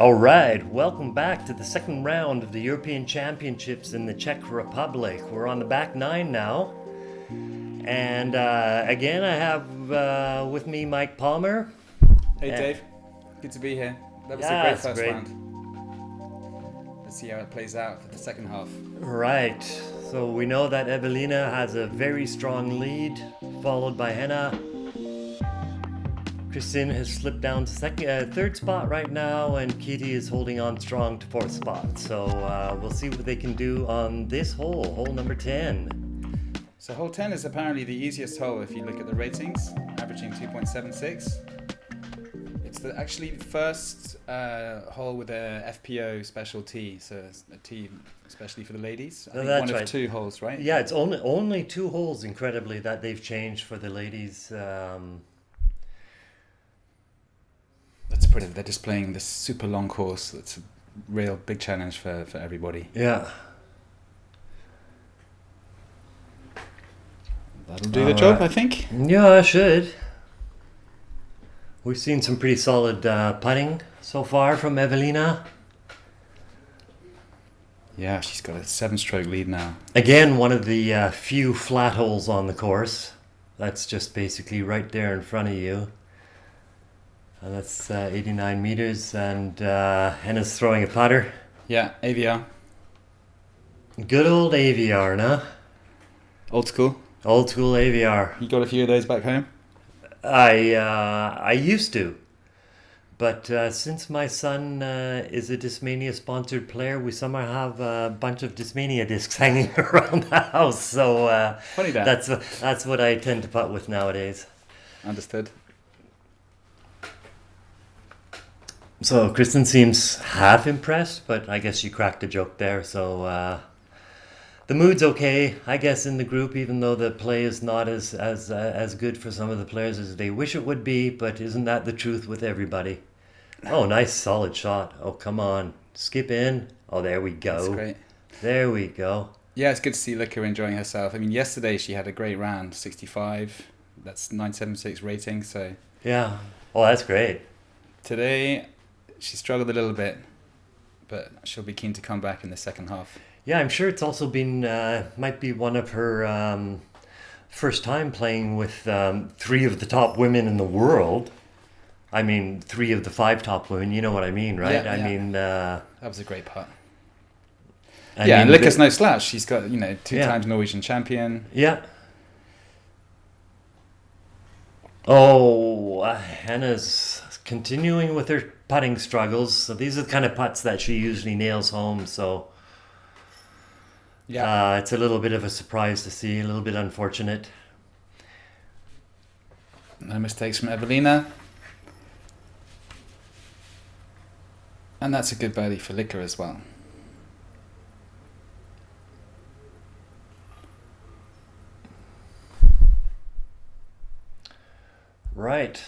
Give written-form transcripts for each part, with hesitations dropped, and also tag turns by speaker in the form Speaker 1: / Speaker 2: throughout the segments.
Speaker 1: All right, welcome back to the second round of the European Championships in the Czech Republic. We're on the back nine now. And again, I have with me Mike Palmer.
Speaker 2: Hey Dave, good to be here. That was a great first round. Let's see how it plays out for the second half.
Speaker 1: Right, so we know that Eveliina has a very strong lead, followed by Henna. Kristin has slipped down to third spot right now, and Kitty is holding on strong to fourth spot. So we'll see what they can do on this hole, hole number 10.
Speaker 2: So hole 10 is apparently the easiest hole if you look at the ratings, averaging 2.76. It's the actually first hole with a FPO special tee, so a tee especially for the ladies. I think
Speaker 1: that's
Speaker 2: one of two holes, right?
Speaker 1: Yeah, it's only two holes, incredibly, that they've changed for the ladies.
Speaker 2: That's pretty. They're just playing this super long course. That's a real big challenge for everybody.
Speaker 1: Yeah.
Speaker 2: That'll do the job, I think.
Speaker 1: Yeah, it should. We've seen some pretty solid putting so far from Eveliina.
Speaker 2: Yeah, she's got a 7-stroke lead now.
Speaker 1: Again, one of the few flat holes on the course. That's just basically right there in front of you. And that's 89 meters, and Henna's throwing a putter.
Speaker 2: Yeah, AVR.
Speaker 1: Good old AVR, no?
Speaker 2: Old school.
Speaker 1: Old school AVR.
Speaker 2: You got a few of those back home?
Speaker 1: I used to, but since my son is a Discmania sponsored player, we somehow have a bunch of Discmania discs hanging around the house. So
Speaker 2: Funny that.
Speaker 1: That's what I tend to putt with nowadays.
Speaker 2: Understood.
Speaker 1: So Kristin seems half impressed, but I guess she cracked a joke there. So the mood's okay, I guess, in the group, even though the play is not as good for some of the players as they wish it would be. But isn't that the truth with everybody? Oh, nice solid shot. Oh, come on, skip in. Oh, there we go.
Speaker 2: That's great.
Speaker 1: There we go.
Speaker 2: Yeah, it's good to see Lykke enjoying herself. I mean, yesterday she had a great round, 65. That's 976 rating. So
Speaker 1: yeah. Oh, that's great.
Speaker 2: Today she struggled a little bit, but she'll be keen to come back in the second half.
Speaker 1: Yeah, I'm sure it's also been, might be one of her first time playing with three of the top women in the world. I mean, 3 of the 5 top women, you know what I mean, right?
Speaker 2: Yeah,
Speaker 1: I mean...
Speaker 2: that was a great putt.
Speaker 1: I
Speaker 2: and
Speaker 1: mean,
Speaker 2: Lykke's no slouch. She's got, 2
Speaker 1: Yeah.
Speaker 2: times Norwegian champion.
Speaker 1: Yeah. Oh, Henna's continuing with her putting struggles. So these are the kind of putts that she usually nails home. So
Speaker 2: Yeah.
Speaker 1: it's a little bit of a surprise to see, a little bit unfortunate.
Speaker 2: No mistakes from Eveliina. And that's a good birdie for Lykke as well.
Speaker 1: Right.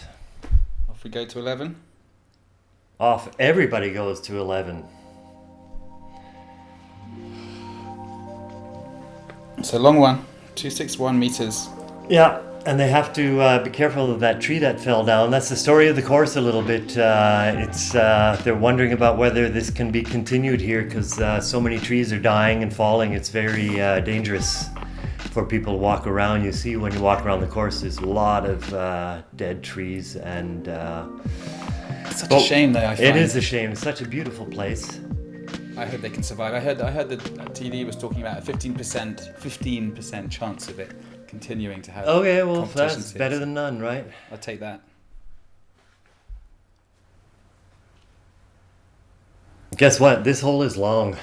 Speaker 2: Off we go to 11.
Speaker 1: Off, everybody goes to 11.
Speaker 2: It's a long one, 261 meters.
Speaker 1: Yeah, and they have to be careful of that tree that fell down. That's the story of the course a little bit. They're wondering about whether this can be continued here because so many trees are dying and falling. It's very dangerous for people to walk around. You see when you walk around the course, there's a lot of dead trees, and
Speaker 2: It's such a shame though, I find.
Speaker 1: it is a shame. It's such a beautiful place.
Speaker 2: I hope they can survive. I heard that TD was talking about a 15% chance of it continuing to have.
Speaker 1: Okay, well,
Speaker 2: competition
Speaker 1: that's
Speaker 2: series.
Speaker 1: better than none, right?
Speaker 2: I'll take that.
Speaker 1: Guess what? This hole is long.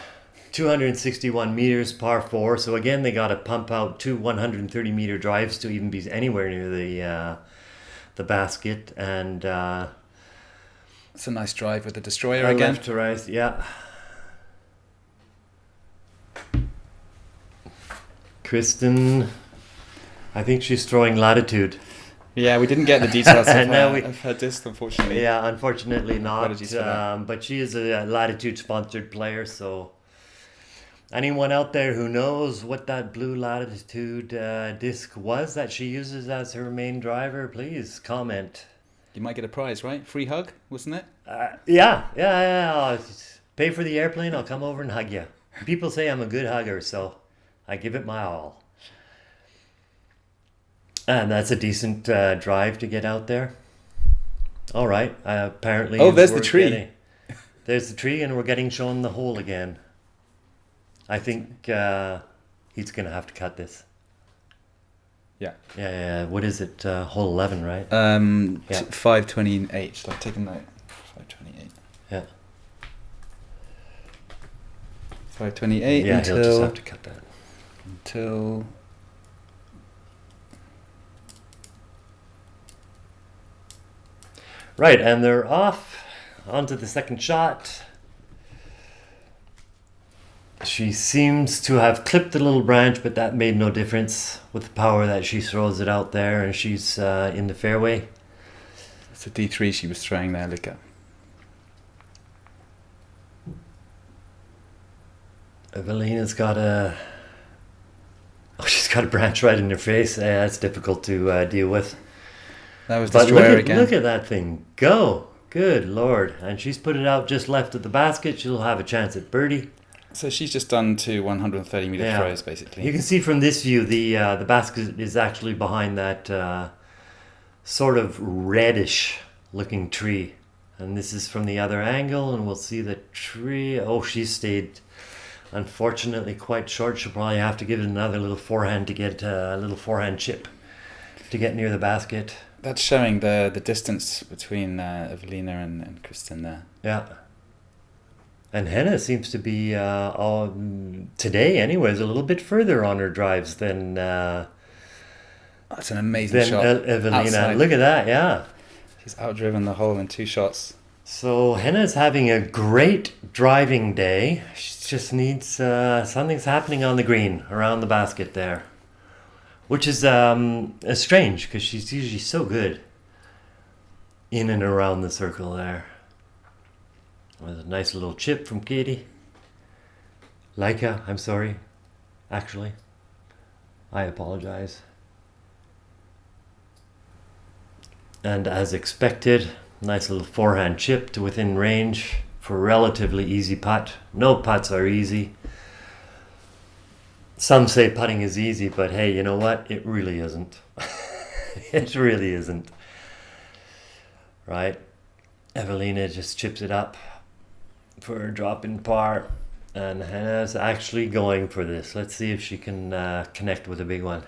Speaker 1: 261 meters, par 4. So again, they got to pump out 2 130-meter drives to even be anywhere near the basket. And
Speaker 2: It's a nice drive with the destroyer again.
Speaker 1: left to right, yeah. Kristin, I think she's throwing latitude.
Speaker 2: Yeah, we didn't get the details of,
Speaker 1: No,
Speaker 2: of her disc, unfortunately.
Speaker 1: Yeah, unfortunately not.
Speaker 2: Apologies for that.
Speaker 1: But she is a latitude sponsored player, so anyone out there who knows what that blue latitude disc was that she uses as her main driver, please comment.
Speaker 2: You might get a prize, right? Free hug, wasn't it?
Speaker 1: Yeah. I'll pay for the airplane. I'll come over and hug you. People say I'm a good hugger, so I give it my all. And that's a decent drive to get out there. All right. Apparently.
Speaker 2: Oh, there's the tree.
Speaker 1: There's the tree, and we're getting shown the hole again. I think he's going to have to cut this.
Speaker 2: Yeah.
Speaker 1: Yeah. What is it? Hole 11, right?
Speaker 2: 528. Shall I take a note? 528.
Speaker 1: Yeah.
Speaker 2: 528
Speaker 1: yeah,
Speaker 2: until...
Speaker 1: he'll just have to cut that.
Speaker 2: Until...
Speaker 1: Right, and they're off onto the second shot. She seems to have clipped the little branch, but that made no difference with the power that she throws it out there, and she's in the fairway.
Speaker 2: It's a D3 she was throwing there, Lykke.
Speaker 1: Evelina's got she's got a branch right in her face. That's difficult to deal with.
Speaker 2: That was Destroyer again.
Speaker 1: Look at that thing go. Good Lord. And she's put it out just left of the basket. She'll have a chance at birdie.
Speaker 2: So she's just done 2 130 meter throws, basically.
Speaker 1: You can see from this view the basket is actually behind that sort of reddish looking tree. And this is from the other angle, and we'll see the tree. Oh, she stayed unfortunately quite short. She'll probably have to give it another little forehand to get a little forehand chip to get near the basket.
Speaker 2: That's showing the distance between Eveliina and Kristin there.
Speaker 1: Yeah. And Henna seems to be, today anyways, a little bit further on her drives than...
Speaker 2: That's an amazing shot.
Speaker 1: Eveliina.
Speaker 2: Outside.
Speaker 1: Look at that, yeah.
Speaker 2: She's outdriven the hole in 2 shots.
Speaker 1: So Henna's having a great driving day. She just needs... something's happening on the green, around the basket there. Which is strange, because she's usually so good in and around the circle there. With a nice little chip from Katie. Lykke, I'm sorry. Actually, I apologize. And as expected, nice little forehand chip to within range for a relatively easy putt. No putts are easy. Some say putting is easy, but hey, you know what? It really isn't. It really isn't. Right? Eveliina just chips it up for a drop in par, and Henna's actually going for this. Let's see if she can connect with a big one.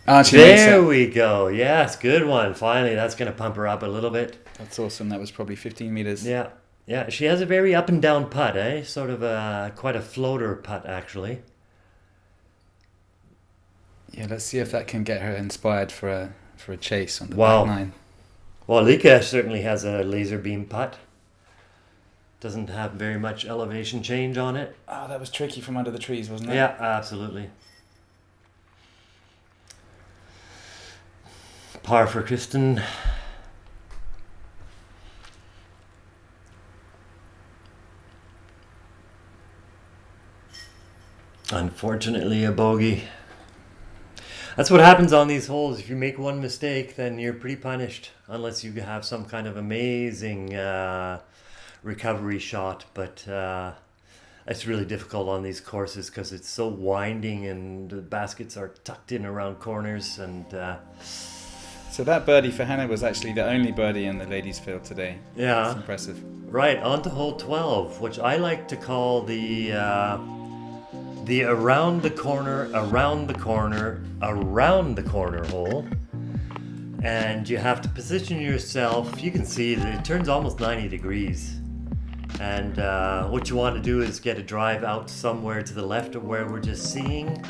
Speaker 1: There we go. Yes, good one. Finally, that's going to pump her up a little bit.
Speaker 2: That's awesome. That was probably 15 meters.
Speaker 1: Yeah. She has a very up and down putt, eh? Sort of quite a floater putt, actually.
Speaker 2: Yeah, let's see if that can get her inspired for a chase on the back nine.
Speaker 1: Well, Lykke certainly has a laser beam putt. Doesn't have very much elevation change on it.
Speaker 2: Oh, that was tricky from under the trees, wasn't it?
Speaker 1: Yeah, absolutely. Par for Kristin. Unfortunately, a bogey. That's what happens on these holes. If you make one mistake, then you're pretty punished. Unless you have some kind of amazing recovery shot. But it's really difficult on these courses because it's so winding and the baskets are tucked in around corners. And
Speaker 2: so that birdie for Henna was actually the only birdie in the ladies' field today.
Speaker 1: Yeah.
Speaker 2: That's impressive. Right,
Speaker 1: on to hole 12, which I like to call the around the corner hole. And you have to position yourself. You can see that it turns almost 90 degrees. And what you want to do is get a drive out somewhere to the left of where we're just seeing.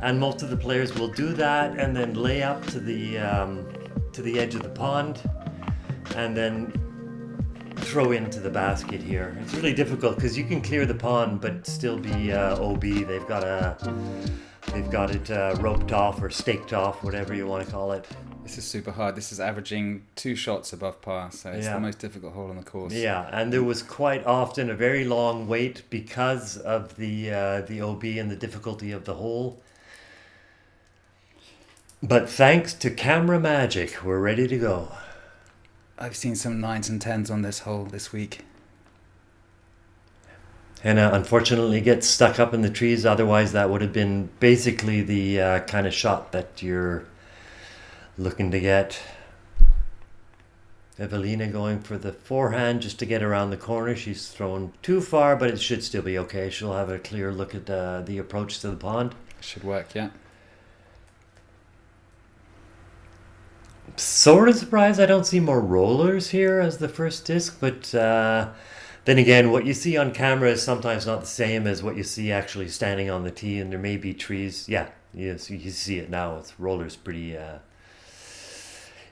Speaker 1: And most of the players will do that and then lay up to the edge of the pond and then throw into the basket here. It's really difficult because you can clear the pond but still be OB. They've got it roped off or staked off, whatever you want to call it.
Speaker 2: This is super hard. This is averaging 2 shots above par, so it's the most difficult hole on the course.
Speaker 1: Yeah, and there was quite often a very long wait because of the OB and the difficulty of the hole. But thanks to camera magic, we're ready to go.
Speaker 2: I've seen some 9s and 10s on this hole this week.
Speaker 1: Henna unfortunately gets stuck up in the trees, otherwise that would have been basically the kind of shot that you're looking to get. Eveliina going for the forehand just to get around the corner. She's thrown too far, but it should still be okay. She'll have a clear look at the approach to the pond.
Speaker 2: Should work, yeah.
Speaker 1: Sort of surprised I don't see more rollers here as the first disc, but then again, what you see on camera is sometimes not the same as what you see actually standing on the tee, and there may be trees. Yeah, yes, you see it now. It's rollers pretty...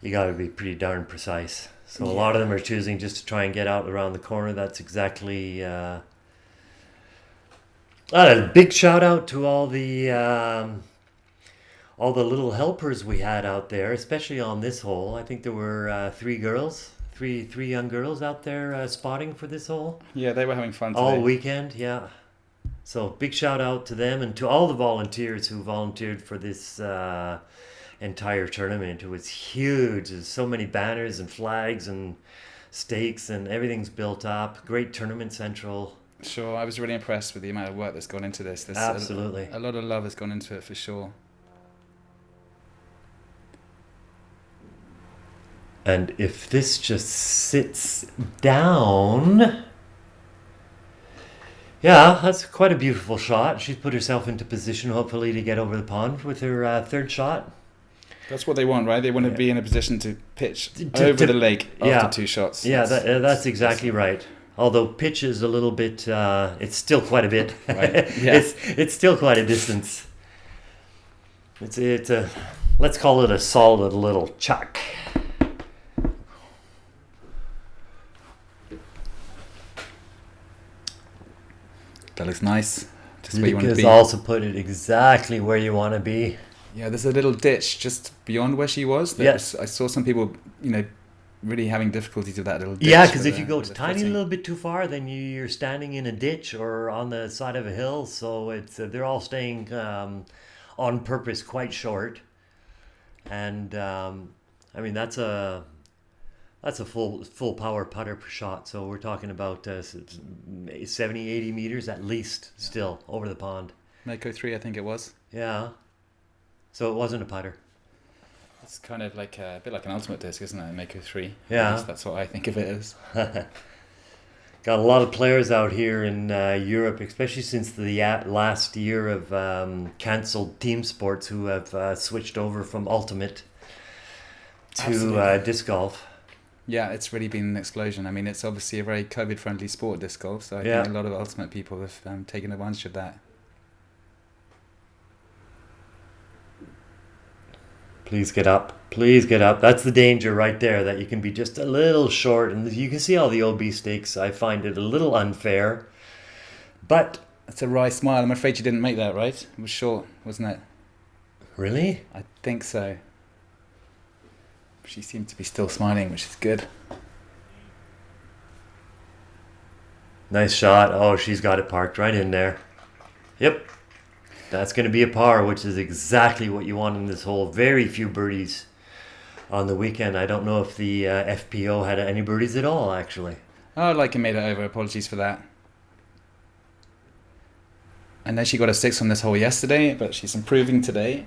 Speaker 1: you got to be pretty darn precise. So a lot of them are choosing just to try and get out around the corner. That's exactly... a big shout out to all the little helpers we had out there, especially on this hole. I think there were 3 girls, three young girls out there spotting for this hole.
Speaker 2: Yeah, they were having fun today.
Speaker 1: All weekend, yeah. So big shout out to them and to all the volunteers who volunteered for this entire tournament. It was huge. There's so many banners and flags and stakes and everything's built up. Great tournament central.
Speaker 2: Sure, I was really impressed with the amount of work that's gone into this. There's
Speaker 1: Absolutely.
Speaker 2: A lot of love has gone into it for sure.
Speaker 1: And if this just sits down... Yeah, that's quite a beautiful shot. She's put herself into position, hopefully, to get over the pond with her third shot.
Speaker 2: That's what they want, right? They want to be in a position to pitch over the lake after 2 shots.
Speaker 1: Yeah, that's exactly right. Although pitch is a little bit, it's still quite a bit.
Speaker 2: Right. Yeah.
Speaker 1: It's still quite a distance. It's a, let's call it a solid little chuck.
Speaker 2: That looks nice. Just where you want to
Speaker 1: Lykke's
Speaker 2: be.
Speaker 1: also put it exactly where you want to be.
Speaker 2: Yeah, there's a little ditch just beyond where she was.
Speaker 1: Yes.
Speaker 2: I saw some people, really having difficulties with that little ditch.
Speaker 1: Yeah, because if you go
Speaker 2: with the
Speaker 1: tiny
Speaker 2: footing.
Speaker 1: little bit too far, then you're standing in a ditch or on the side of a hill. So it's they're all staying on purpose quite short. And that's a full power putter per shot. So we're talking about 70, 80 meters at least still over the pond.
Speaker 2: Mako 3, I think it was.
Speaker 1: Yeah. So it wasn't a putter.
Speaker 2: It's kind of like a bit like an ultimate disc, isn't it? Mako 3.
Speaker 1: Yeah.
Speaker 2: At least that's what I think of it as.
Speaker 1: Got a lot of players out here in Europe, especially since the last year of cancelled team sports, who have switched over from ultimate to disc golf.
Speaker 2: Yeah, it's really been an explosion. I mean, it's obviously a very COVID-friendly sport, disc golf, so I think a lot of ultimate people have taken advantage of that.
Speaker 1: Please get up. Please get up. That's the danger right there, that you can be just a little short. And you can see all the OB stakes. I find it a little unfair. But...
Speaker 2: That's a wry smile. I'm afraid you didn't make that, right? It was short, wasn't it?
Speaker 1: Really?
Speaker 2: I think so. She seemed to be still smiling, which is good.
Speaker 1: Nice shot. Oh, she's got it parked right in there. Yep. That's going to be a par, which is exactly what you want in this hole. Very few birdies on the weekend. I don't know if the FPO had any birdies at all, actually.
Speaker 2: Oh, Lykke made it over. Apologies for that. I know she got a 6 on this hole yesterday, but she's improving today.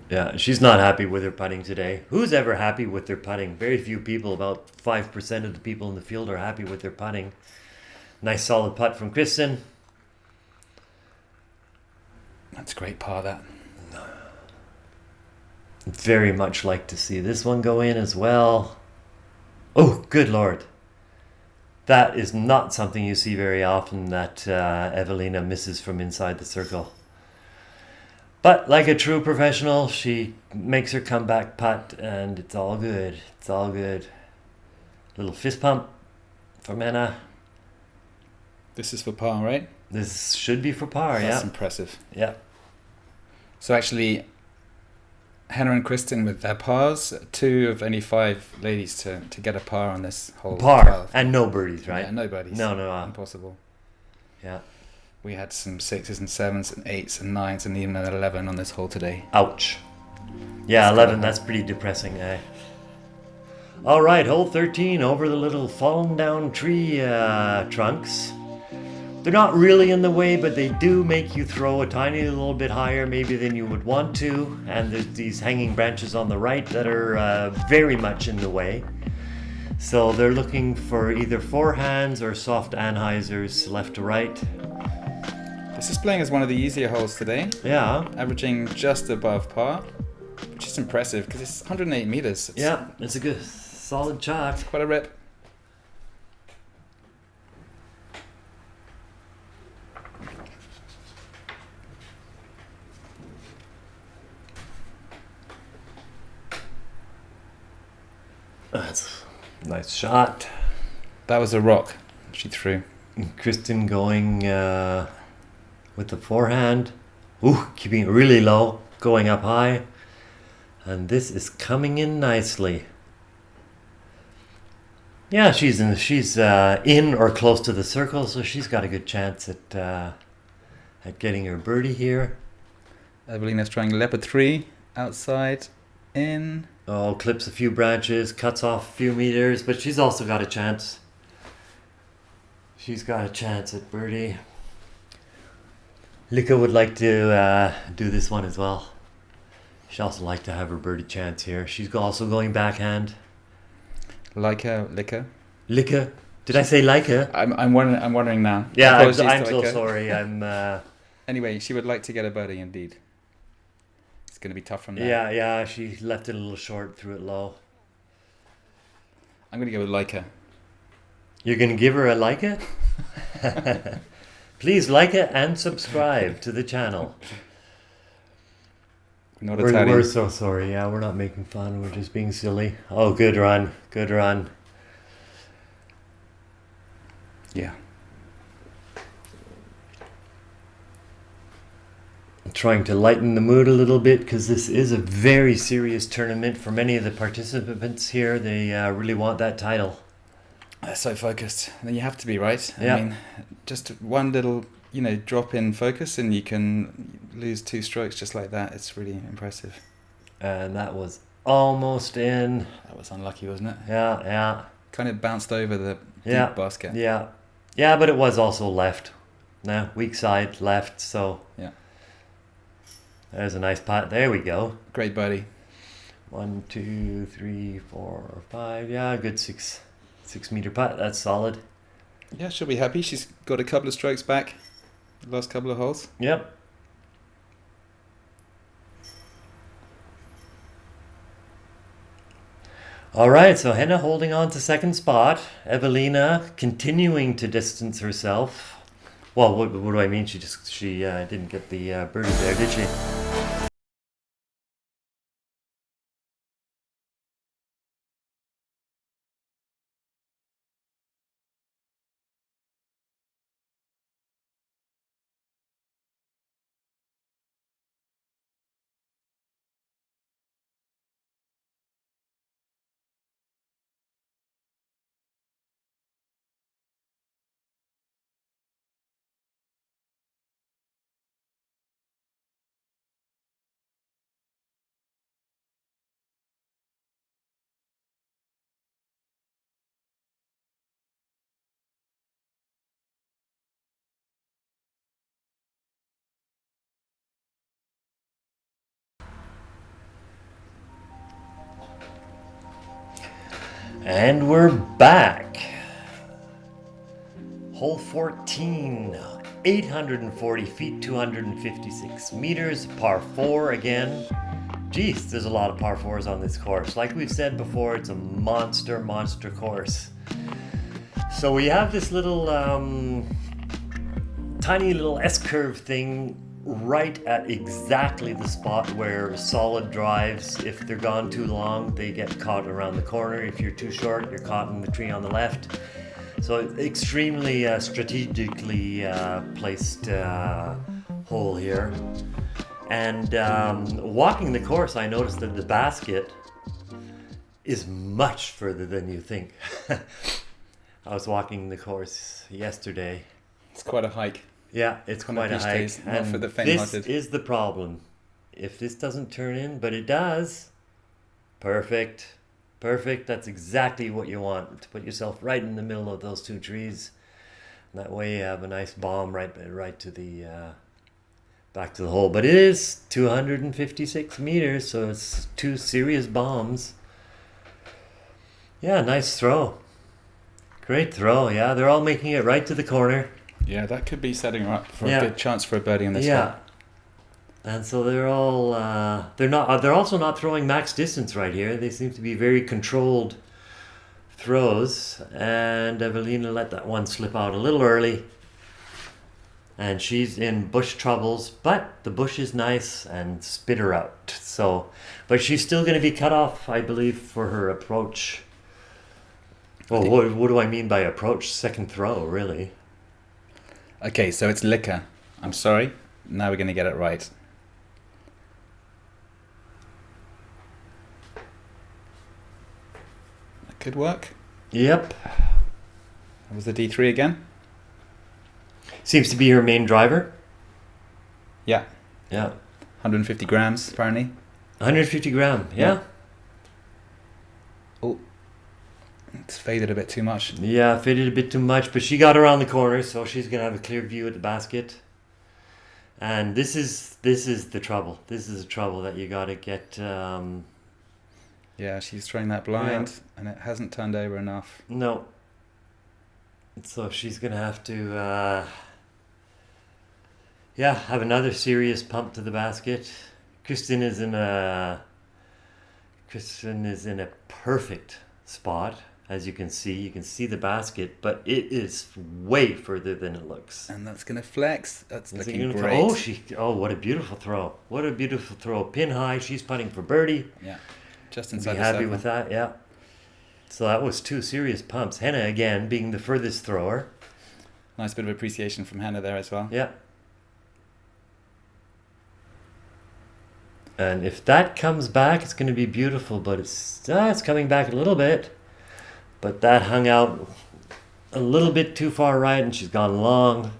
Speaker 1: Yeah, she's not happy with her putting today. Who's ever happy with their putting? Very few people. About 5% of the people in the field are happy with their putting. Nice solid putt from Kristin.
Speaker 2: That's a great par, that.
Speaker 1: Very much like to see this one go in as well. Oh, good Lord. That is not something you see very often, that Eveliina misses from inside the circle. But like a true professional, she makes her comeback putt, and it's all good. It's all good. Little fist pump from Henna.
Speaker 2: This is for par, right?
Speaker 1: This should be for par,
Speaker 2: That's
Speaker 1: yeah.
Speaker 2: impressive.
Speaker 1: Yeah.
Speaker 2: So actually, Henna and Kristin with their pars. 2 of only 5 ladies to get a par on this whole
Speaker 1: Par
Speaker 2: 12.
Speaker 1: and no birdies, right?
Speaker 2: Yeah, no birdies.
Speaker 1: No.
Speaker 2: Impossible.
Speaker 1: Yeah.
Speaker 2: We had some 6s and 7s and 8s and 9s and even an 11 on this hole today.
Speaker 1: Ouch. Yeah, 11. That's pretty depressing, eh? All right, hole 13 over the little fallen down tree trunks. They're not really in the way, but they do make you throw a tiny little bit higher maybe than you would want to. And there's these hanging branches on the right that are very much in the way. So they're looking for either forehands or soft anhyzers left to right.
Speaker 2: This is playing as one of the easier holes today.
Speaker 1: Yeah.
Speaker 2: Averaging just above par, which is impressive because it's 108 meters.
Speaker 1: It's a good, solid shot.
Speaker 2: Quite a rip.
Speaker 1: That's a nice shot.
Speaker 2: That was a rock she threw.
Speaker 1: Kristin going with the forehand. Ooh, keeping it really low, going up high. And this is coming in nicely. Yeah, she's in or close to the circle, so she's got a good chance at getting her birdie here.
Speaker 2: Evelina's trying leopard 3 outside in.
Speaker 1: Oh, clips a few branches, cuts off a few meters, but she's also got a chance. She's got a chance at birdie. Lykke would like to do this one as well. She'd also like to have her birdie chance here. She's also going backhand.
Speaker 2: Lykke.
Speaker 1: Lykke. Did I say Lykke?
Speaker 2: I'm wondering now.
Speaker 1: Yeah,
Speaker 2: Apologies
Speaker 1: I'm
Speaker 2: to
Speaker 1: so
Speaker 2: Lykke.
Speaker 1: sorry.
Speaker 2: Anyway, she would like to get a birdie indeed. It's going to be tough from there.
Speaker 1: Yeah, she left it a little short, threw it low.
Speaker 2: I'm going to go with Lykke.
Speaker 1: You're going to give her a like it? Please like it and subscribe to the channel.
Speaker 2: Not
Speaker 1: We're
Speaker 2: Italian.
Speaker 1: so sorry. Yeah, we're not making fun. We're just being silly. Oh, good run. Good run.
Speaker 2: Yeah.
Speaker 1: I'm trying to lighten the mood a little bit because this is a very serious tournament for many of the participants here. They really want that title.
Speaker 2: They're so focused. And you have to be, right?
Speaker 1: Yeah.
Speaker 2: I mean, just one little, drop in focus and you can lose 2 strokes just like that. It's really impressive.
Speaker 1: And that was almost in.
Speaker 2: That was unlucky, wasn't it?
Speaker 1: Yeah.
Speaker 2: Kind of bounced over the deep basket.
Speaker 1: Yeah, but it was also left. No, weak side left, so.
Speaker 2: Yeah.
Speaker 1: There's a nice putt. There we go.
Speaker 2: Great birdie.
Speaker 1: 1, 2, 3, 4, 5. Yeah, good 6 meter putt. That's solid.
Speaker 2: Yeah, she'll be happy. She's got a couple of strokes back the last couple of holes.
Speaker 1: Yep. All right, so Henna holding on to second spot. Eveliina continuing to distance herself. Well, what do I mean? She didn't get the birdie there, did she? And we're back. Hole 14, 840 feet, 256 meters, par 4 again. Geez, there's a lot of par 4s on this course. Like we've said before, it's a monster course. So we have this little tiny little S-curve thing right at exactly the spot where solid drives, if they're gone too long, they get caught around the corner. If you're too short, you're caught in the tree on the left. So extremely strategically placed hole here. And walking the course, I noticed that the basket is much further than you think. I was walking the course yesterday.
Speaker 2: It's quite a hike.
Speaker 1: Yeah, it's quite a hike.
Speaker 2: Not for the
Speaker 1: This
Speaker 2: faint-hearted.
Speaker 1: is the problem. If this doesn't turn in, but it does, perfect. Perfect. That's exactly what you want. To put yourself right in the middle of those two trees. That way you have a nice bomb right to the back to the hole. But it is 256 meters, so it's two serious bombs. Yeah, nice throw. Great throw. Yeah, they're all making it right to the corner.
Speaker 2: Yeah, that could be setting her up for
Speaker 1: Yeah.
Speaker 2: a good chance for a birdie on this
Speaker 1: Yeah.
Speaker 2: hole.
Speaker 1: And so they're all they're also not throwing max distance right here. They seem to be very controlled throws, and Eveliina let that one slip out a little early, and she's in bush troubles, but the bush is nice and spit her out. So, but she's still going to be cut off, I believe, for her approach. Well, what do I mean by approach? Second throw, really.
Speaker 2: Okay, so it's Lykke. I'm sorry. Now we're going to get it right. That could work.
Speaker 1: Yep.
Speaker 2: That was the D3 again.
Speaker 1: Seems to be her main driver.
Speaker 2: Yeah.
Speaker 1: Yeah.
Speaker 2: 150 grams, apparently.
Speaker 1: 150 gram, yeah.
Speaker 2: Oh, it's faded a bit too much.
Speaker 1: Yeah, faded a bit too much, but she got around the corner, so she's gonna have a clear view at the basket. And this is the trouble. This is the trouble that you gotta get.
Speaker 2: Yeah, she's throwing that blind, and it hasn't turned over enough.
Speaker 1: No. So she's gonna have to. Have another serious pump to the basket. Kristin is in a perfect spot. As you can see the basket, but it is way further than it looks.
Speaker 2: And that's going to flex. That's
Speaker 1: Is it
Speaker 2: looking
Speaker 1: gonna
Speaker 2: great.
Speaker 1: what a beautiful throw. What a beautiful throw. Pin high, she's putting for birdie.
Speaker 2: Yeah, just
Speaker 1: Be
Speaker 2: inside the
Speaker 1: happy
Speaker 2: circle.
Speaker 1: with that, yeah. So that was two serious pumps. Henna, again, being the furthest thrower.
Speaker 2: Nice bit of appreciation from Henna there as well.
Speaker 1: Yeah. And if that comes back, it's going to be beautiful, but it's coming back a little bit. But that hung out a little bit too far right, and she's gone long.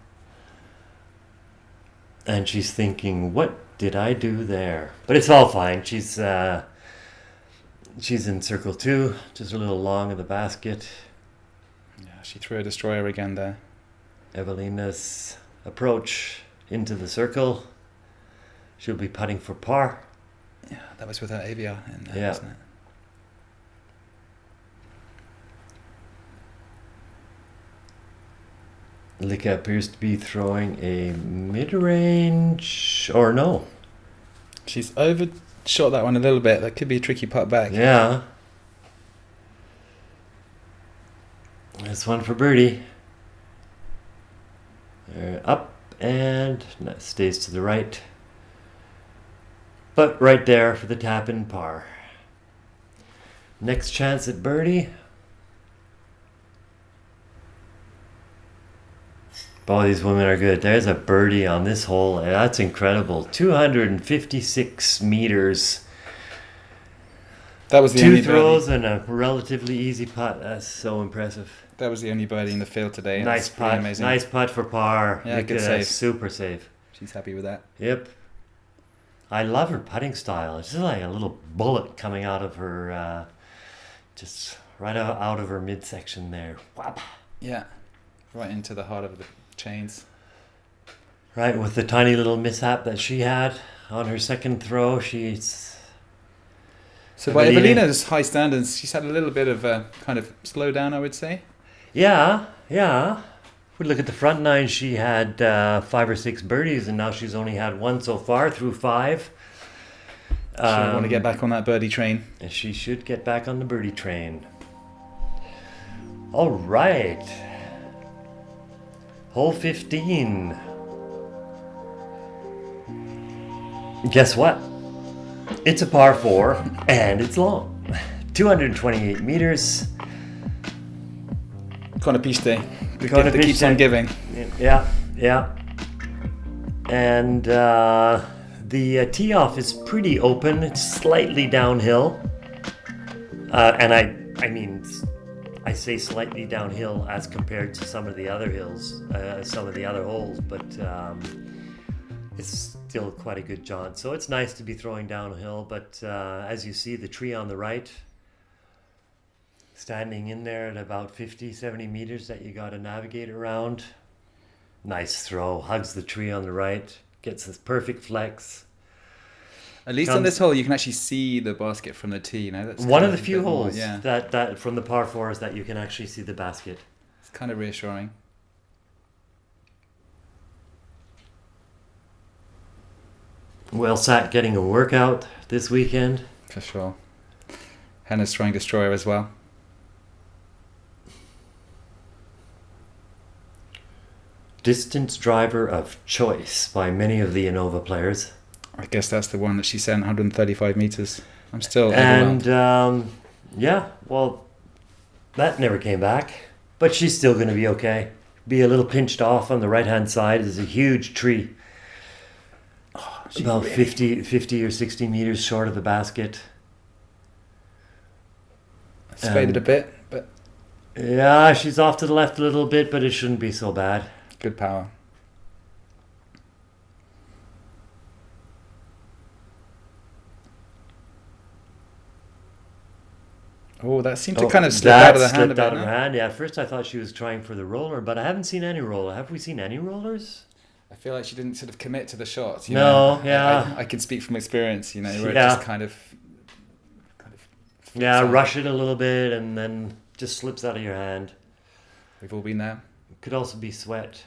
Speaker 1: And she's thinking, what did I do there? But it's all fine. She's in circle 2, just a little long of the basket.
Speaker 2: Yeah, she threw a destroyer again there.
Speaker 1: Eveliina's approach into the circle. She'll be putting for par.
Speaker 2: Yeah, that was with her AVR in there,
Speaker 1: Yeah.
Speaker 2: wasn't it?
Speaker 1: Lykke appears to be throwing a mid-range, or no.
Speaker 2: She's overshot that one a little bit. That could be a tricky putt back.
Speaker 1: Yeah. This one for birdie. Up and stays to the right. But right there for the tap in par. Next chance at birdie. Boy, these women are good. There's a birdie on this hole. That's incredible. 256 meters.
Speaker 2: That was the
Speaker 1: Two
Speaker 2: only
Speaker 1: throws
Speaker 2: birdie.
Speaker 1: and a relatively easy putt. That's so impressive.
Speaker 2: That was the only birdie in the field today.
Speaker 1: Nice
Speaker 2: It's pretty
Speaker 1: putt.
Speaker 2: amazing.
Speaker 1: Nice putt for par.
Speaker 2: Yeah,
Speaker 1: Look
Speaker 2: good
Speaker 1: at that.
Speaker 2: save.
Speaker 1: Super save.
Speaker 2: She's happy with that.
Speaker 1: Yep. I love her putting style. It's just like a little bullet coming out of her, just right out of her midsection there. Whap.
Speaker 2: Yeah, right into the heart of the chains.
Speaker 1: Right, with the tiny little mishap that she had on her second throw, she's...
Speaker 2: So by
Speaker 1: Eveliina-
Speaker 2: Evelina's high standards, she's had a little bit of a kind of slowdown, I would say.
Speaker 1: Yeah. If we look at the front nine, she had 5 or 6 birdies, and now she's only had 1 so far through 5.
Speaker 2: She want to get back on that birdie train.
Speaker 1: And she should get back on the birdie train. All right. Hole 15. Guess what? It's a par 4, and it's long. 228 meters.
Speaker 2: Konopiste. The gift
Speaker 1: Konopiste.
Speaker 2: that keeps on giving.
Speaker 1: Yeah. And The tee off is pretty open. It's slightly downhill, and I mean, I say slightly downhill as compared to some of the other hills, some of the other holes, but it's still quite a good jaunt. So it's nice to be throwing downhill, but as you see, the tree on the right, standing in there at about 50, 70 meters that you got to navigate around. Nice throw, hugs the tree on the right, gets this perfect flex.
Speaker 2: At least on this hole, you can actually see the basket from the tee. You know, that's
Speaker 1: one of the few holes
Speaker 2: more, yeah.
Speaker 1: that from the par fours that you can actually see the basket.
Speaker 2: It's kind of reassuring.
Speaker 1: Well sat getting a workout this weekend.
Speaker 2: For sure. Henna's trying Destroyer as well.
Speaker 1: Distance driver of choice by many of the Innova players.
Speaker 2: I guess that's the one that she sent 135 meters. I'm still
Speaker 1: and yeah, well, that never came back, but she's still going to be okay. Be a little pinched off on the right hand side. There's a huge tree, about 50 or 60 meters short of the basket.
Speaker 2: It's faded a bit, but
Speaker 1: yeah, she's off to the left a little bit, but it shouldn't be so bad.
Speaker 2: Good power. Oh, that seemed to kind of slip out of the hand a bit.
Speaker 1: Out of her hand. Yeah, at first I thought she was trying for the roller, but I haven't seen any roller. Have we seen any rollers?
Speaker 2: I feel like she didn't sort of commit to the shots.
Speaker 1: No, yeah.
Speaker 2: I can speak from experience, you know, where it just kind of
Speaker 1: yeah, rush it a little bit and then just slips out of your hand.
Speaker 2: We've all been there.
Speaker 1: Could also be sweat.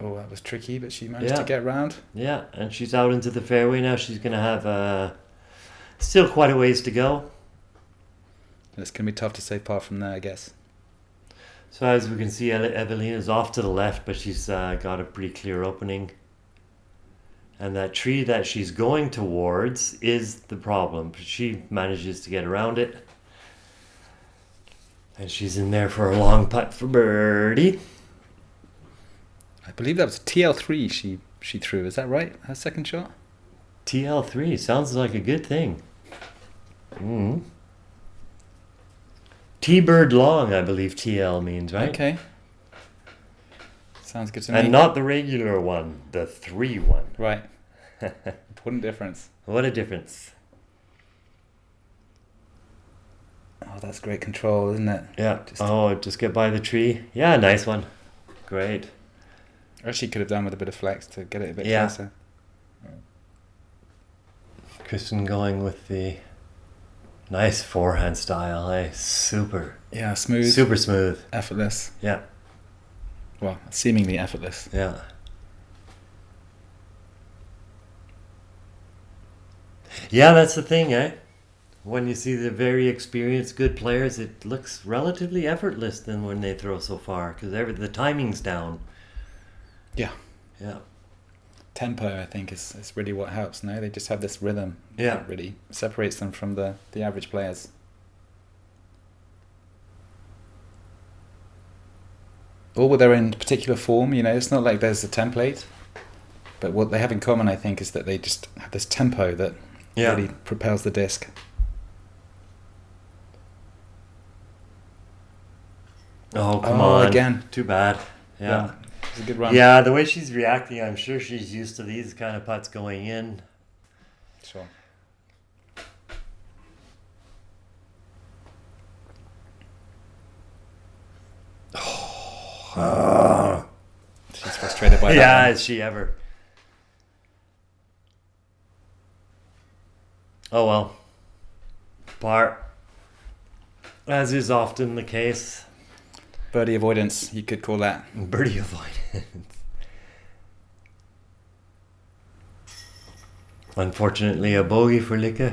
Speaker 2: Oh, that was tricky, but she managed to get around.
Speaker 1: Yeah, and she's out into the fairway now. She's going to have still quite a ways to go.
Speaker 2: And it's going to be tough to say par from there, I guess.
Speaker 1: So as we can see, Eveliina's off to the left, but she's got a pretty clear opening. And that tree that she's going towards is the problem. She manages to get around it. And she's in there for a long putt for birdie.
Speaker 2: I believe that was TL3 she threw. Is that right? Her second shot?
Speaker 1: TL3 sounds like a good thing. T-bird long, I believe TL means, right?
Speaker 2: Okay. Sounds good to me.
Speaker 1: And not the regular one, the 3 one.
Speaker 2: Right. Important difference.
Speaker 1: What a difference.
Speaker 2: Oh, that's great control, isn't it?
Speaker 1: Yeah. Just get by the tree. Yeah, nice one. Great.
Speaker 2: Or she could have done with a bit of flex to get it a bit closer.
Speaker 1: Kristin going with the nice forehand style, eh? Super.
Speaker 2: Yeah, smooth.
Speaker 1: Super smooth.
Speaker 2: Effortless.
Speaker 1: Yeah.
Speaker 2: Well, seemingly effortless.
Speaker 1: Yeah. Yeah, that's the thing, eh? When you see the very experienced, good players, it looks relatively effortless than when they throw so far because the timing's down.
Speaker 2: Yeah.
Speaker 1: Yeah.
Speaker 2: Tempo, I think, is really what helps. No, they just have this rhythm.
Speaker 1: Yeah.
Speaker 2: That really separates them from the average players. All with their own particular form, you know. It's not like there's a template, but what they have in common, I think, is that they just have this tempo that really propels the disc.
Speaker 1: Oh, come on.
Speaker 2: Again.
Speaker 1: Too bad. Yeah.
Speaker 2: It's a good run.
Speaker 1: Yeah, the way she's reacting, I'm sure she's used to these kind of putts going in.
Speaker 2: Sure. She's frustrated by that.
Speaker 1: Yeah, is she ever. Oh well. Par. As is often the case.
Speaker 2: Birdie avoidance, you could call that.
Speaker 1: Birdie avoidance. Unfortunately, a bogey for Lykke.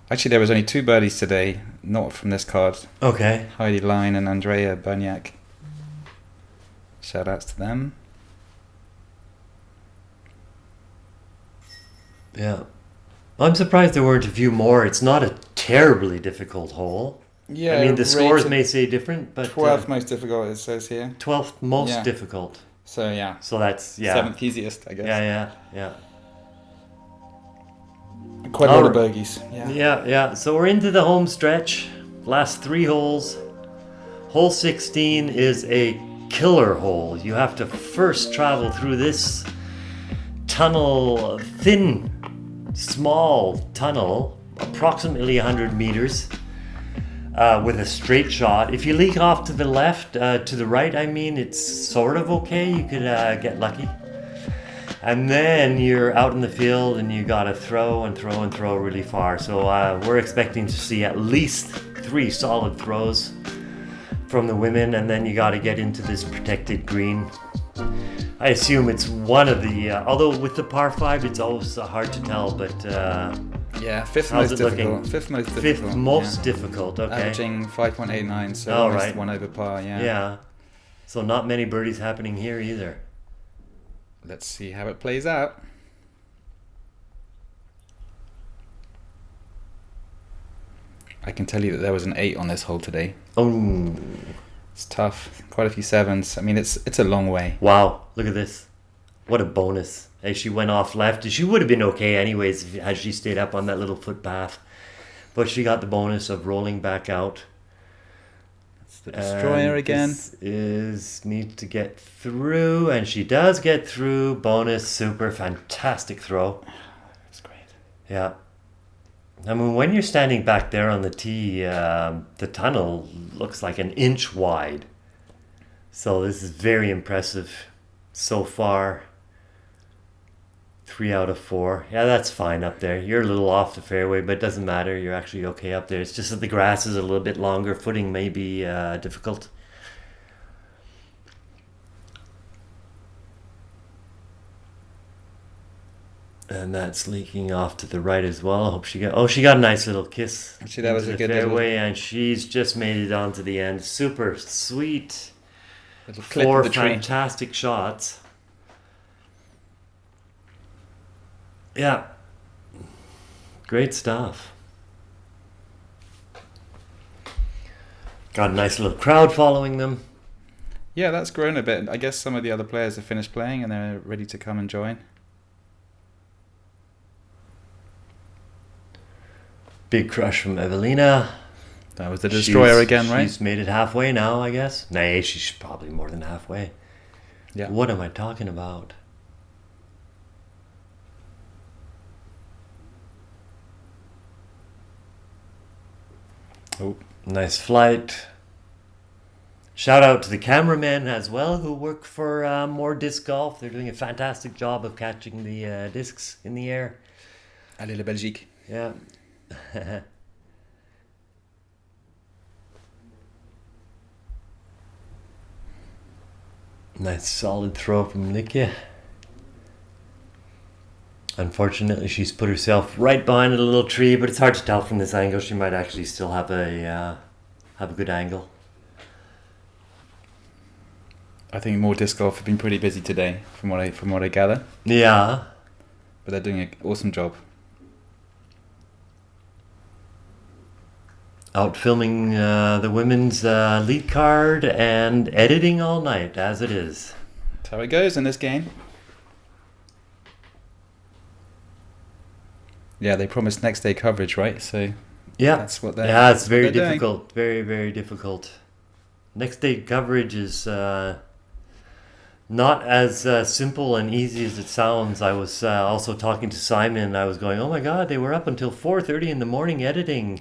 Speaker 2: Actually, there was only 2 birdies today, not from this card.
Speaker 1: Okay.
Speaker 2: Heidi Line and Andrea Berniak. Shout outs to them.
Speaker 1: Yeah. I'm surprised there weren't a few more. It's not a terribly difficult hole.
Speaker 2: Yeah,
Speaker 1: I mean, the scores
Speaker 2: rated
Speaker 1: may say different, but
Speaker 2: 12th most difficult, it says here.
Speaker 1: 12th most
Speaker 2: Yeah.
Speaker 1: difficult.
Speaker 2: So yeah,
Speaker 1: So that's, yeah.
Speaker 2: 7th easiest, I guess.
Speaker 1: Yeah.
Speaker 2: Quite a lot of bogeys.
Speaker 1: Yeah. So we're into the home stretch. Last 3 holes. Hole 16 is a killer hole. You have to first travel through this tunnel, thin, small tunnel, approximately 100 meters, with a straight shot. If you leak off to the left, to the right, I mean, it's sort of okay. You could get lucky. And then you're out in the field and you gotta throw really far. So we're expecting to see at least 3 solid throws from the women, and then you gotta get into this protected green. I assume it's one of the, although with the par 5 it's always hard to tell, but
Speaker 2: yeah, fifth
Speaker 1: how's
Speaker 2: most
Speaker 1: it looking?
Speaker 2: difficult. Fifth most difficult.
Speaker 1: Fifth most difficult, okay.
Speaker 2: Averaging 5.89, so
Speaker 1: All
Speaker 2: almost
Speaker 1: right.
Speaker 2: 1 over par, yeah.
Speaker 1: Yeah, so not many birdies happening here either.
Speaker 2: Let's see how it plays out. I can tell you that there was an 8 on this hole today.
Speaker 1: Oh,
Speaker 2: It's tough. Quite a few 7s. I mean, it's a long way.
Speaker 1: wow, look at this. What a bonus. Hey, she went off left. She would have been okay anyways had she stayed up on that little footpath. But she got the bonus of rolling back out.
Speaker 2: It's the destroyer
Speaker 1: And
Speaker 2: again.
Speaker 1: This needs to get through, and she does get through. Bonus, super, fantastic throw.
Speaker 2: That's great.
Speaker 1: Yeah. I mean, when you're standing back there on the tee, the tunnel looks like an inch wide. So this is very impressive so far. 3 out of 4. Yeah, that's fine up there. You're a little off the fairway, but it doesn't matter. You're actually okay up there. It's just that the grass is a little bit longer. Footing may be difficult. And that's leaking off to the right as well. I hope she got. Oh, she got a nice little kiss.
Speaker 2: Actually, that was
Speaker 1: into
Speaker 2: a
Speaker 1: the
Speaker 2: good little-
Speaker 1: fairway, and she's just made it onto the end. Super sweet.
Speaker 2: Little clip
Speaker 1: 4
Speaker 2: of the tree.
Speaker 1: fantastic shots. Yeah. Great stuff. Got a nice little crowd following them.
Speaker 2: Yeah, that's grown a bit. I guess some of the other players have finished playing and they're ready to come and join.
Speaker 1: Big crush from Eveliina.
Speaker 2: That was the destroyer again, right?
Speaker 1: She's made it halfway now, I guess. Nay, she's probably more than halfway.
Speaker 2: Yeah.
Speaker 1: What am I talking about? Oh, nice flight. Shout out to the cameramen as well who work for More Disc Golf. They're doing a fantastic job of catching the discs in the air.
Speaker 2: Allez, la Belgique.
Speaker 1: Yeah. Nice solid throw from Lykke. Unfortunately, she's put herself right behind a little tree, but it's hard to tell from this angle. She might actually still have a good angle.
Speaker 2: I think More Disc Golf have been pretty busy today, from what I gather.
Speaker 1: Yeah.
Speaker 2: But they're doing an awesome job.
Speaker 1: Out filming the women's lead card and editing all night, as it is.
Speaker 2: That's how it goes in this game. Yeah, they promised next day coverage, right? So
Speaker 1: Yeah,
Speaker 2: that's what they're
Speaker 1: yeah, it's very
Speaker 2: they're doing.
Speaker 1: difficult. Very, very difficult. Next day coverage is not as simple and easy as it sounds. I was also talking to Simon. I was going, oh my God, they were up until 4:30 in the morning editing.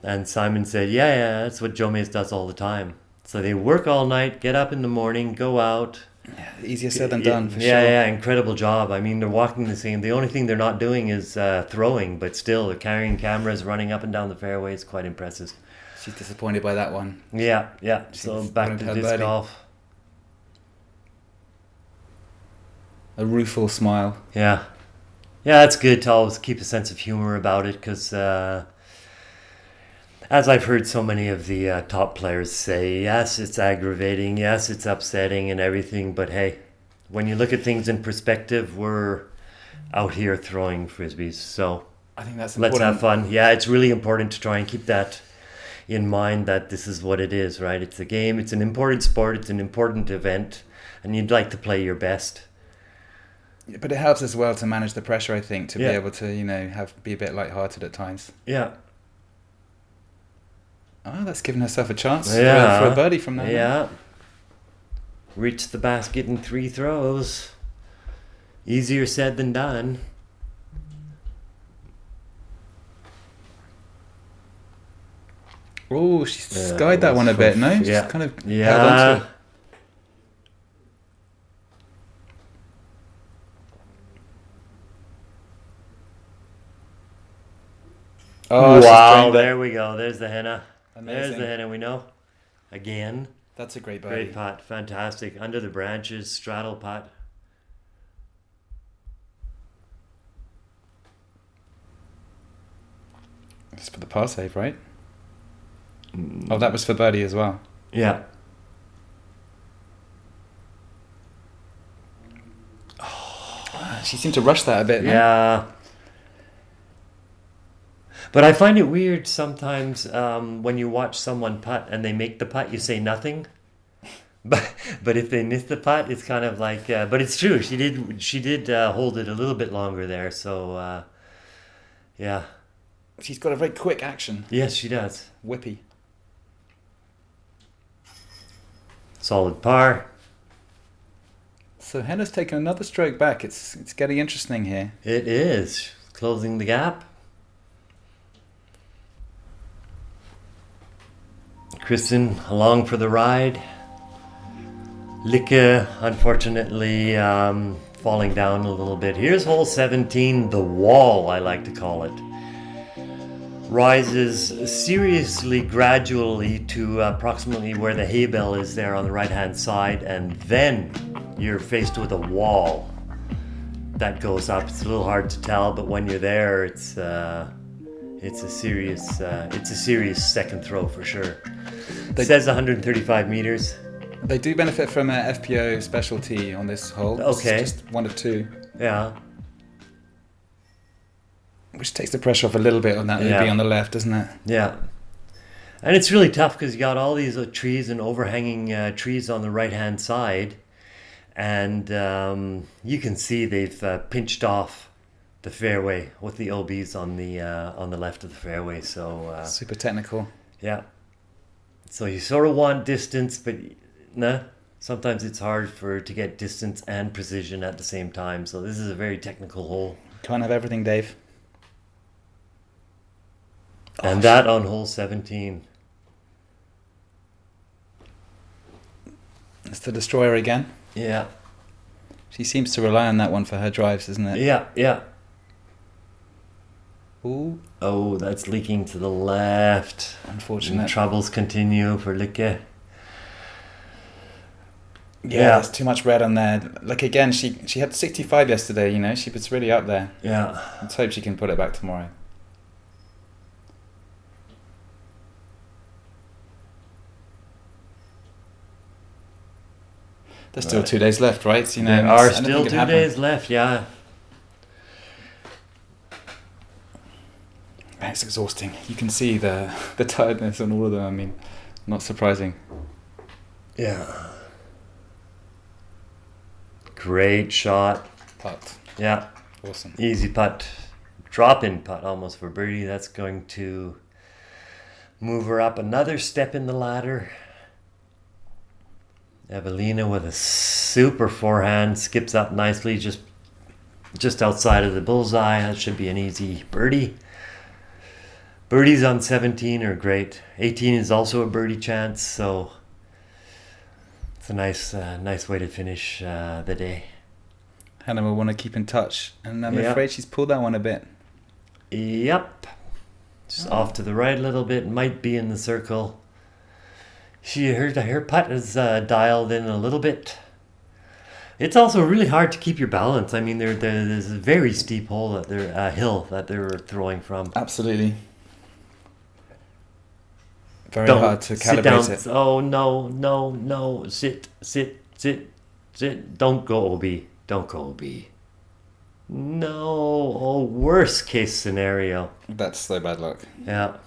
Speaker 1: And Simon said, yeah, that's what Joe Mays does all the time. So they work all night, get up in the morning, go out.
Speaker 2: Yeah, easier said than done, for
Speaker 1: Yeah,
Speaker 2: sure.
Speaker 1: yeah, incredible job. I mean, they're walking the same. The only thing they're not doing is throwing, but still, they're carrying cameras, running up and down the fairway. It's quite impressive.
Speaker 2: She's disappointed by that one.
Speaker 1: Yeah. So
Speaker 2: She's
Speaker 1: back
Speaker 2: wanted
Speaker 1: to
Speaker 2: her
Speaker 1: disc
Speaker 2: birdie.
Speaker 1: golf.
Speaker 2: A rueful smile.
Speaker 1: Yeah, it's good to always keep a sense of humor about it because, as I've heard so many of the top players say, yes, it's aggravating, yes, it's upsetting and everything, but hey, when you look at things in perspective, we're out here throwing frisbees, so
Speaker 2: I think that's
Speaker 1: let's
Speaker 2: important.
Speaker 1: have fun. Yeah, it's really important to try and keep that in mind that this is what it is, right? It's a game, it's an important sport, it's an important event, and you'd like to play your best.
Speaker 2: But it helps as well to manage the pressure, I think, to be
Speaker 1: Yeah.
Speaker 2: able to, you know, be a bit lighthearted at times.
Speaker 1: Yeah.
Speaker 2: Oh, that's given herself a chance
Speaker 1: Yeah.
Speaker 2: for a birdie from there.
Speaker 1: Yeah. Reached the basket in 3 throws. Easier said than done.
Speaker 2: Oh, she skied that one a bit, no?
Speaker 1: Yeah.
Speaker 2: Just kind of held on
Speaker 1: Yeah.
Speaker 2: to it. Oh, she's
Speaker 1: wow,
Speaker 2: drained it.
Speaker 1: there we go. There's the Henna. There's
Speaker 2: Amazing.
Speaker 1: the Henna we know. Again.
Speaker 2: That's a great birdie.
Speaker 1: Great putt. Fantastic. Under the branches, straddle putt.
Speaker 2: That's for the par save, right? Oh, that was for birdie as well.
Speaker 1: Yeah.
Speaker 2: She seemed to rush that a bit, no?
Speaker 1: Yeah. But I find it weird sometimes when you watch someone putt and they make the putt, you say nothing. But if they miss the putt, it's kind of like. But it's true. She did hold it a little bit longer there. So, yeah.
Speaker 2: She's got a very quick action.
Speaker 1: Yes, she does.
Speaker 2: Whippy.
Speaker 1: Solid par.
Speaker 2: So Henna's taken another stroke back. It's getting interesting here.
Speaker 1: It is closing the gap. Kristin along for the ride. Lykke, unfortunately, falling down a little bit. Here's hole 17, the wall, I like to call it. Rises seriously gradually to approximately where the hay bale is there on the right-hand side, and then you're faced with a wall that goes up. It's a little hard to tell, but when you're there, it's a serious second throw for sure. It says 135 meters.
Speaker 2: They do benefit from a FPO specialty on this hole.
Speaker 1: Okay.
Speaker 2: It's just one of two.
Speaker 1: Yeah.
Speaker 2: Which takes the pressure off a little bit on that. It'd be on the left, doesn't it?
Speaker 1: Yeah. And it's really tough because you got all these trees and overhanging trees on the right-hand side. And you can see they've pinched off the fairway with the OBs on the left of the fairway. So
Speaker 2: super technical.
Speaker 1: Yeah. So you sort of want distance, but sometimes it's hard to get distance and precision at the same time. So this is a very technical hole.
Speaker 2: Can't have everything, Dave.
Speaker 1: And that on hole 17.
Speaker 2: It's the destroyer again.
Speaker 1: Yeah.
Speaker 2: She seems to rely on that one for her drives, isn't it?
Speaker 1: Yeah, yeah.
Speaker 2: Ooh.
Speaker 1: Oh, that's leaking to the left.
Speaker 2: Unfortunate.
Speaker 1: And troubles continue for Lykke.
Speaker 2: Yeah, there's too much red on there. Like again, she had 65 yesterday, you know, she was really up there.
Speaker 1: Yeah.
Speaker 2: Let's hope she can put it back tomorrow. There's still 2 days left, right? You know,
Speaker 1: there are
Speaker 2: anything
Speaker 1: still
Speaker 2: can
Speaker 1: 2
Speaker 2: happen.
Speaker 1: days left, yeah.
Speaker 2: It's exhausting. You can see the tiredness on all of them. I mean, not surprising.
Speaker 1: Yeah. Great shot.
Speaker 2: Putt.
Speaker 1: Yeah.
Speaker 2: Awesome.
Speaker 1: Easy putt. Drop-in putt almost for birdie. That's going to move her up another step in the ladder. Eveliina with a super forehand. Skips up nicely just outside of the bullseye. That should be an easy birdie. Birdies on 17 are great. 18 is also a birdie chance, so it's a nice way to finish the day.
Speaker 2: Henna will want to keep in touch, and I'm
Speaker 1: Yeah.
Speaker 2: afraid she's pulled that one a bit.
Speaker 1: Yep. Just off to the right a little bit. Might be in the circle. Her putt is dialed in a little bit. It's also really hard to keep your balance. I mean, there's a very steep hill that they're throwing from.
Speaker 2: Absolutely. Very hard to calibrate it.
Speaker 1: Oh, no. Sit. Don't go OB. Don't go OB. No. Oh, worst case scenario.
Speaker 2: That's so bad luck.
Speaker 1: Yeah.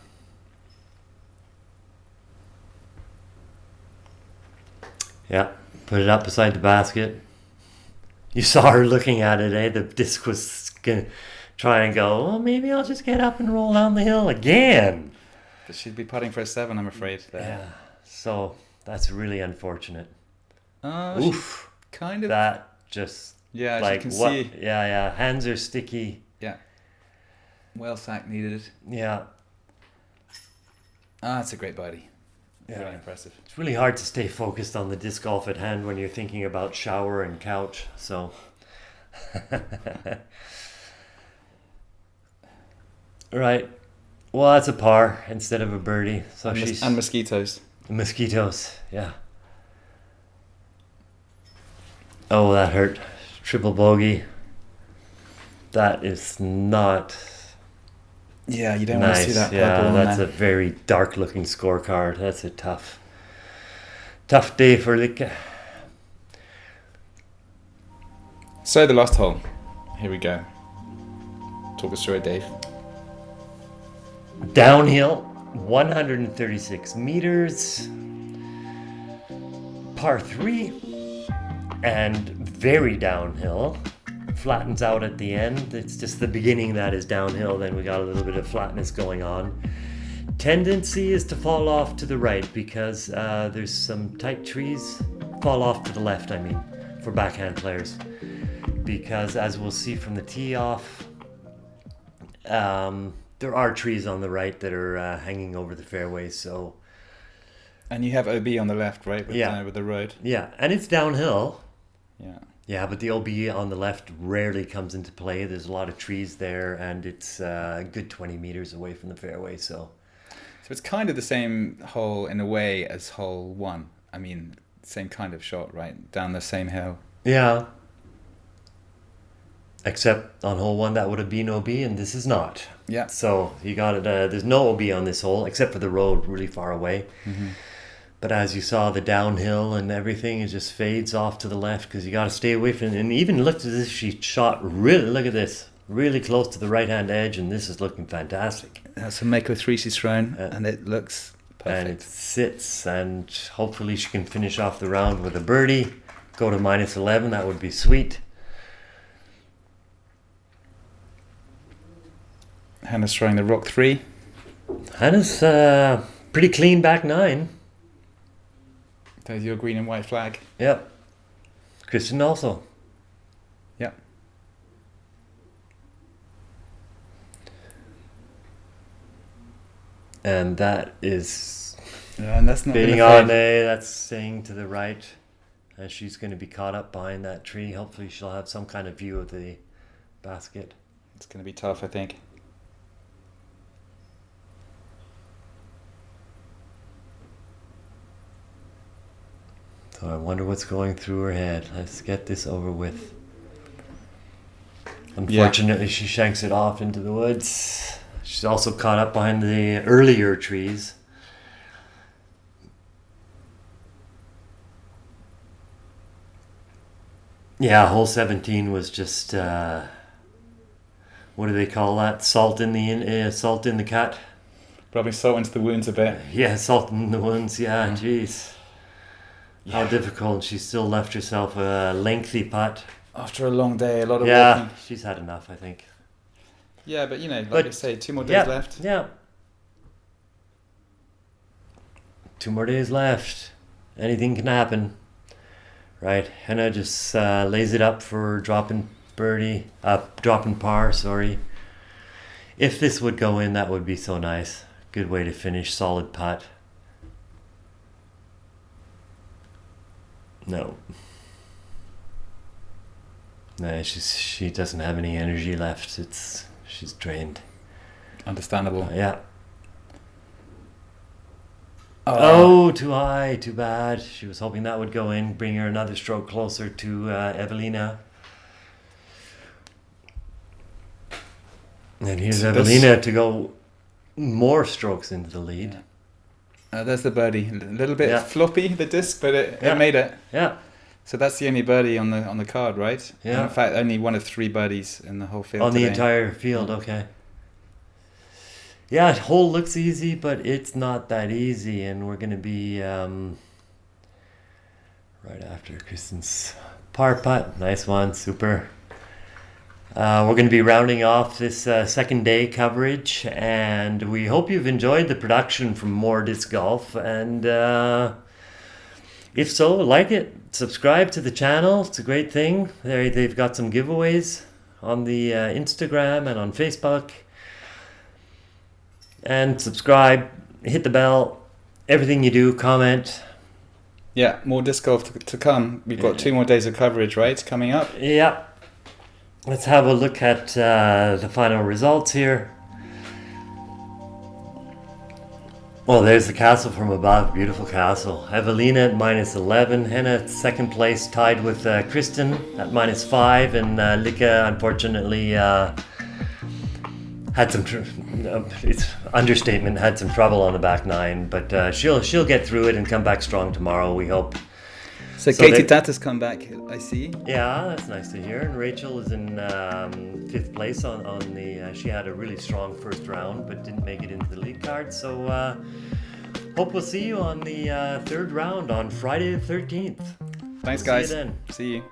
Speaker 1: Yeah, put it up beside the basket. You saw her looking at it, eh? The disc was going to try and go, well, maybe I'll just get up and roll down the hill again.
Speaker 2: But she'd be putting for a 7, I'm afraid. There.
Speaker 1: Yeah, so that's really unfortunate.
Speaker 2: Oof. Kind of.
Speaker 1: That just,
Speaker 2: yeah,
Speaker 1: like,
Speaker 2: you can
Speaker 1: what?
Speaker 2: see.
Speaker 1: Yeah, hands are sticky.
Speaker 2: Yeah. Well sack needed.
Speaker 1: Yeah.
Speaker 2: It's a great birdie.
Speaker 1: Yeah.
Speaker 2: Very impressive.
Speaker 1: It's really hard to stay focused on the disc golf at hand when you're thinking about shower and couch, so. Right. Well, that's a par instead of a birdie. So
Speaker 2: And mosquitoes.
Speaker 1: Mosquitoes, yeah. Oh, that hurt. Triple bogey. That is not
Speaker 2: Yeah, you don't
Speaker 1: nice.
Speaker 2: want to see that purple
Speaker 1: Yeah,
Speaker 2: on
Speaker 1: that's
Speaker 2: there.
Speaker 1: a very dark looking scorecard. That's a tough day for Lykke.
Speaker 2: So the last hole. Here we go. Talk us through it, Dave.
Speaker 1: Downhill, 136 meters, par 3, and very downhill. Flattens out at the end. It's just the beginning that is downhill, then we got a little bit of flatness going on. Tendency is to fall off to the right because there's some tight trees. Fall off to the left, I mean, for backhand players. Because as we'll see from the tee off, there are trees on the right that are hanging over the fairway, so...
Speaker 2: And you have OB on the left, right?
Speaker 1: Yeah.
Speaker 2: With the road.
Speaker 1: Yeah, and it's downhill.
Speaker 2: Yeah.
Speaker 1: Yeah, but the OB on the left rarely comes into play. There's a lot of trees there, and it's a good 20 meters away from the fairway, so...
Speaker 2: So it's kind of the same hole in a way as hole 1. I mean, same kind of shot, right? Down the same hill.
Speaker 1: Yeah. Except on hole 1 that would have been OB, and this is not.
Speaker 2: Yeah.
Speaker 1: So you got it. There's no OB on this hole, except for the road really far away.
Speaker 2: Mm-hmm.
Speaker 1: But as you saw, the downhill and everything, it just fades off to the left because you got to stay away from it. And even looked as if she shot really, look at this, really close to the right-hand edge, and this is looking fantastic.
Speaker 2: That's a Mako 3 she's thrown, and it looks perfect.
Speaker 1: And it sits, and hopefully she can finish off the round with a birdie, go to minus 11, that would be sweet.
Speaker 2: Henna's throwing the rock 3.
Speaker 1: Henna's pretty clean back 9.
Speaker 2: There's your green and white flag.
Speaker 1: Yep. Kristin also.
Speaker 2: Yep.
Speaker 1: And that is
Speaker 2: Yeah, and that's not
Speaker 1: fading
Speaker 2: gonna
Speaker 1: on.
Speaker 2: fade.
Speaker 1: That's staying to the right. And she's going to be caught up behind that tree. Hopefully she'll have some kind of view of the basket.
Speaker 2: It's going to be tough, I think.
Speaker 1: So I wonder what's going through her head. Let's get this over with. Unfortunately, she shanks it off into the woods. She's also caught up behind the earlier trees. Yeah, hole 17 was just what do they call that? Salt in the cut.
Speaker 2: Probably salt into the wounds a bit.
Speaker 1: Yeah, salt in the wounds. Yeah, jeez. How difficult. She still left herself a lengthy putt.
Speaker 2: After a long day, a lot of
Speaker 1: Yeah,
Speaker 2: walking.
Speaker 1: she's had enough, I think.
Speaker 2: Yeah, but you know, like
Speaker 1: But-
Speaker 2: I say, 2 more days left.
Speaker 1: Yeah. 2 more days left. Anything can happen. Right, Henna just lays it up for dropping par, sorry. If this would go in, that would be so nice. Good way to finish, solid putt. No. No, she doesn't have any energy left. She's drained.
Speaker 2: Understandable.
Speaker 1: Yeah.
Speaker 2: Oh.
Speaker 1: Oh, too high, too bad. She was hoping that would go in, bring her another stroke closer to Eveliina. And here's
Speaker 2: So
Speaker 1: Eveliina to go more strokes into the lead.
Speaker 2: There's the birdie. A little bit
Speaker 1: Yeah.
Speaker 2: floppy, the disc, but it
Speaker 1: Yeah.
Speaker 2: made it.
Speaker 1: Yeah.
Speaker 2: So that's the only birdie on the card, right?
Speaker 1: Yeah.
Speaker 2: And in fact, only one of 3 birdies in the whole field
Speaker 1: On the
Speaker 2: today.
Speaker 1: entire field, okay. Yeah, hole looks easy, but it's not that easy, and we're going to be right after Kristin's par putt. Nice one, super. We're going to be rounding off this second day coverage, and we hope you've enjoyed the production from More Disc Golf. And if so, like it, subscribe to the channel. It's a great thing. They've got some giveaways on the Instagram and on Facebook. And subscribe, hit the bell, everything you do, comment.
Speaker 2: Yeah, more disc golf to come. We've got 2 more days of coverage, right, coming up?
Speaker 1: Yeah. Let's have a look at the final results here. Oh, there's the castle from above. Beautiful castle. Eveliina at -11. Henna at second place, tied with Kristin at -5. And Lykke, unfortunately, had some it's understatement, had some trouble on the back 9, but she'll get through it and come back strong tomorrow, we hope.
Speaker 2: So Katie Tattar's come back, I see.
Speaker 1: Yeah, that's nice to hear. And Rachel is in 5th place on the she had a really strong first round but didn't make it into the lead card, so hope we'll see you on the 3rd round on Friday the 13th.
Speaker 2: Thanks, guys.
Speaker 1: See you then.
Speaker 2: See you.